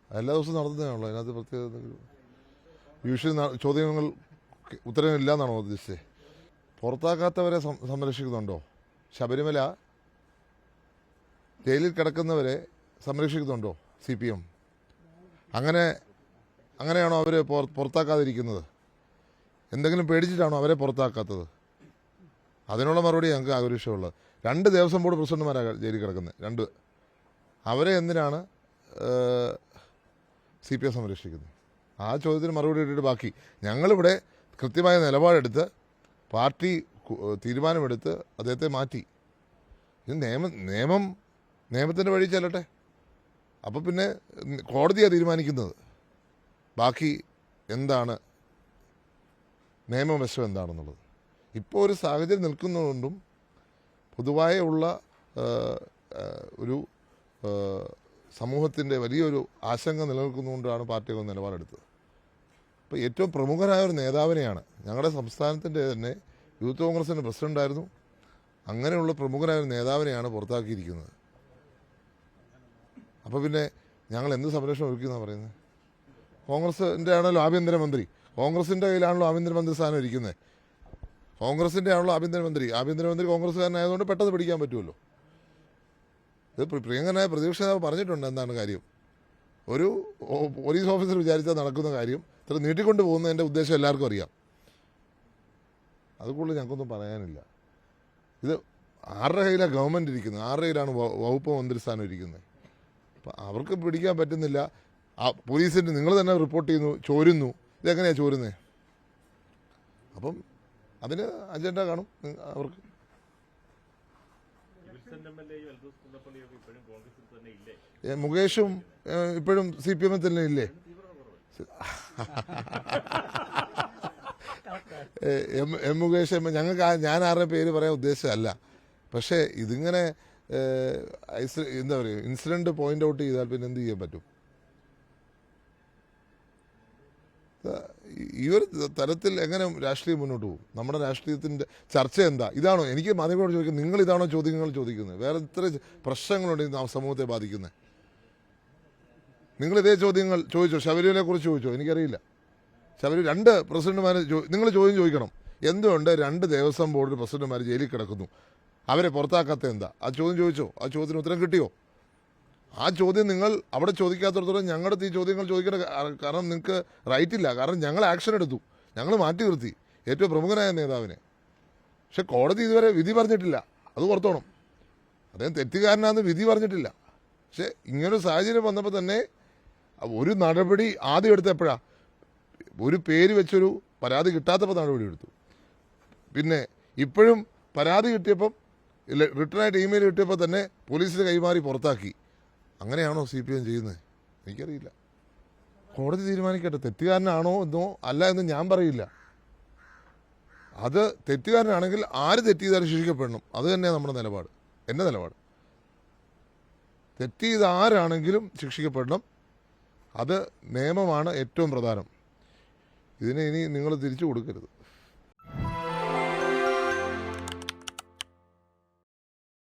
എല്ലാ ദിവസവും നടത്തുന്നതാണല്ലോ. അതിനകത്ത് പ്രത്യേക യൂഷ്വലി ചോദ്യങ്ങൾ ഉത്തരവില്ല എന്നാണോ ഉദ്ദേശിച്ചത്? പുറത്താക്കാത്തവരെ സംരക്ഷിക്കുന്നുണ്ടോ? ശബരിമല ജയിലിൽ കിടക്കുന്നവരെ സംരക്ഷിക്കുന്നുണ്ടോ CPM? അങ്ങനെയാണോ അവർ പുറത്താക്കാതിരിക്കുന്നത്? എന്തെങ്കിലും പേടിച്ചിട്ടാണോ അവരെ പുറത്താക്കാത്തത്? അതിനുള്ള മറുപടി ഞങ്ങൾക്ക് ആഗ്രഹിച്ചുള്ളത്. 2 ദേവസ്വം ബോർഡ് പ്രസിഡന്റുമാരാണ് ജയിലിൽ കിടക്കുന്നത്. 2 അവരെ എന്തിനാണ് CPM സംരക്ഷിക്കുന്നത്? ആ ചോദ്യത്തിന് മറുപടി ഇട്ടിട്ട് ബാക്കി ഞങ്ങളിവിടെ കൃത്യമായ നിലപാടെടുത്ത് പാർട്ടി തീരുമാനമെടുത്ത് അദ്ദേഹത്തെ മാറ്റി. ഇത് നിയമത്തിൻ്റെ വഴി ചെല്ലട്ടെ. അപ്പോൾ പിന്നെ കോടതിയാണ് തീരുമാനിക്കുന്നത് ബാക്കി എന്താണ് നിയമവശം എന്താണെന്നുള്ളത്. ഇപ്പോൾ ഒരു സാഹചര്യം നിൽക്കുന്നതുകൊണ്ടും പൊതുവായ ഉള്ള ഒരു സമൂഹത്തിൻ്റെ വലിയൊരു ആശങ്ക നിലനിൽക്കുന്നതുകൊണ്ടാണ് പാർട്ടികൾ നിലപാടെടുത്തത്. അപ്പോൾ ഏറ്റവും പ്രമുഖനായ ഒരു നേതാവിനെയാണ്, ഞങ്ങളുടെ സംസ്ഥാനത്തിൻ്റെ തന്നെ യൂത്ത് കോൺഗ്രസിൻ്റെ പ്രസിഡൻ്റായിരുന്നു, അങ്ങനെയുള്ള പ്രമുഖനായ ഒരു നേതാവിനെയാണ് പുറത്താക്കിയിരിക്കുന്നത്. അപ്പോൾ പിന്നെ ഞങ്ങൾ എന്ത് സംരക്ഷണം ഒരുക്കുന്നതാണ് പറയുന്നത്? കോൺഗ്രസിൻ്റെ ആണല്ലോ ആഭ്യന്തരമന്ത്രി, കോൺഗ്രസിൻ്റെ കയ്യിലാണല്ലോ ആഭ്യന്തരമന്ത്രി സ്ഥാനം ഇരിക്കുന്നത്. കോൺഗ്രസിൻ്റെ ആണല്ലോ ആഭ്യന്തരമന്ത്രി കോൺഗ്രസ്സുകാരനായതുകൊണ്ട് പെട്ടെന്ന് പിടിക്കാൻ പറ്റുമല്ലോ. ഇത് പ്രിയങ്കരനായ പ്രതിപക്ഷ നേതാവ് പറഞ്ഞിട്ടുണ്ട് എന്താണ് കാര്യം. ഒരു പോലീസ് ഓഫീസർ വിചാരിച്ചാൽ നടക്കുന്ന കാര്യം ഇത്ര നീട്ടിക്കൊണ്ട് പോകുന്നതിൻ്റെ ഉദ്ദേശം എല്ലാവർക്കും അറിയാം. അതുകൊണ്ട് ഞങ്ങൾക്കൊന്നും പറയാനില്ല. ഇത് ആരുടെ കയ്യിലാണ് ഗവൺമെൻറ് ഇരിക്കുന്നത്, ആരുടെ കയ്യിലാണ് വകുപ്പ് മന്ത്രിസ്ഥാനം ഇരിക്കുന്നത്? അപ്പം അവർക്ക് പിടിക്കാൻ പറ്റുന്നില്ല. പോലീസിൻ്റെ നിങ്ങൾ തന്നെ റിപ്പോർട്ട് ചെയ്യുന്നു, ചോരുന്നു. ഇതെങ്ങനെയാണ് ചോരുന്നത്? അപ്പം അതിന് അജണ്ട കാണും അവർക്ക്. മുകേഷും ഇപ്പോഴും CPM തന്നെ ഇല്ലേ? മുകേഷ് ഞാൻ ആരുടെ പേര് പറയാൻ ഉദ്ദേശിച്ചതല്ല. പക്ഷേ ഇതിങ്ങനെ എന്താ പറയുക, ഇൻസിഡന്റ് പോയിന്റ് ഔട്ട് ചെയ്താൽ പിന്നെ എന്ത് ചെയ്യാൻ പറ്റും? ഈ ഒരു തരത്തിൽ എങ്ങനെ രാഷ്ട്രീയം മുന്നോട്ട് പോകും? നമ്മുടെ രാഷ്ട്രീയത്തിൻ്റെ ചർച്ച എന്താ? ഇതാണോ എനിക്ക് മാധ്യമങ്ങളോട് ചോദിക്കുന്നത്? നിങ്ങൾ ഇതാണോ ചോദ്യങ്ങൾ ചോദിക്കുന്നത്? വേറെ ഇത്ര പ്രശ്നങ്ങളുണ്ട് സമൂഹത്തെ ബാധിക്കുന്നത്. നിങ്ങൾ ഇതേ ചോദ്യങ്ങൾ ചോദിച്ചോ? ശബരിമലയെ കുറിച്ച് ചോദിച്ചോ? എനിക്കറിയില്ല. 2 പ്രസിഡന്റുമാർ നിങ്ങൾ ചോദ്യം ചോദിക്കണം. എന്തുകൊണ്ട് 2 ദേവസ്വം ബോർഡ് പ്രസിഡന്റുമാർ ജയിലിൽ കിടക്കുന്നു, അവരെ പുറത്താക്കാത്ത എന്താ? ആ ചോദ്യം ചോദിച്ചോ? ആ ചോദ്യത്തിന് ഉത്തരം കിട്ടിയോ? ആ ചോദ്യം നിങ്ങൾ അവിടെ ചോദിക്കാത്തടത്തോളം ഞങ്ങളുടെ ഈ ചോദ്യങ്ങൾ ചോദിക്കേണ്ട കാരണം നിങ്ങൾക്ക് റൈറ്റ് ഇല്ല. കാരണം ഞങ്ങൾ ആക്ഷൻ എടുത്തു, ഞങ്ങൾ മാറ്റി നിർത്തി ഏറ്റവും പ്രമുഖനായ നേതാവിനെ. പക്ഷെ കോടതി ഇതുവരെ വിധി പറഞ്ഞിട്ടില്ല, അത് ഓർത്തോണം. അദ്ദേഹം തെറ്റുകാരനാണെന്ന് വിധി പറഞ്ഞിട്ടില്ല. പക്ഷെ ഇങ്ങനൊരു സാഹചര്യം വന്നപ്പോൾ തന്നെ ഒരു നടപടി ആദ്യം എടുത്ത എപ്പോഴാണ്? ഒരു പേര് വെച്ചൊരു പരാതി കിട്ടാത്തപ്പോൾ നടപടി എടുത്തു. പിന്നെ ഇപ്പോഴും പരാതി കിട്ടിയപ്പം റിട്ടേണായിട്ട് ഇമെയിൽ കിട്ടിയപ്പോൾ തന്നെ പോലീസിന് കൈമാറി പുറത്താക്കി. അങ്ങനെയാണോ CPM ചെയ്യുന്നത്? എനിക്കറിയില്ല. കോടതി തീരുമാനിക്കട്ടെ. തെറ്റുകാരനാണോ എന്നോ അല്ല എന്ന് ഞാൻ പറയില്ല. അത് തെറ്റുകാരനാണെങ്കിൽ ആര് തെറ്റ് ചെയ്താലും ശിക്ഷിക്കപ്പെടണം. അത് തന്നെയാണ് നമ്മുടെ നിലപാട്, എൻ്റെ നിലപാട്. തെറ്റ് ചെയ്ത ആരാണെങ്കിലും ശിക്ഷിക്കപ്പെടണം. അത് നിയമമാണ് ഏറ്റവും പ്രധാനം. ഇതിനെ ഇനി നിങ്ങൾ തിരിച്ചു കൊടുക്കരുത്.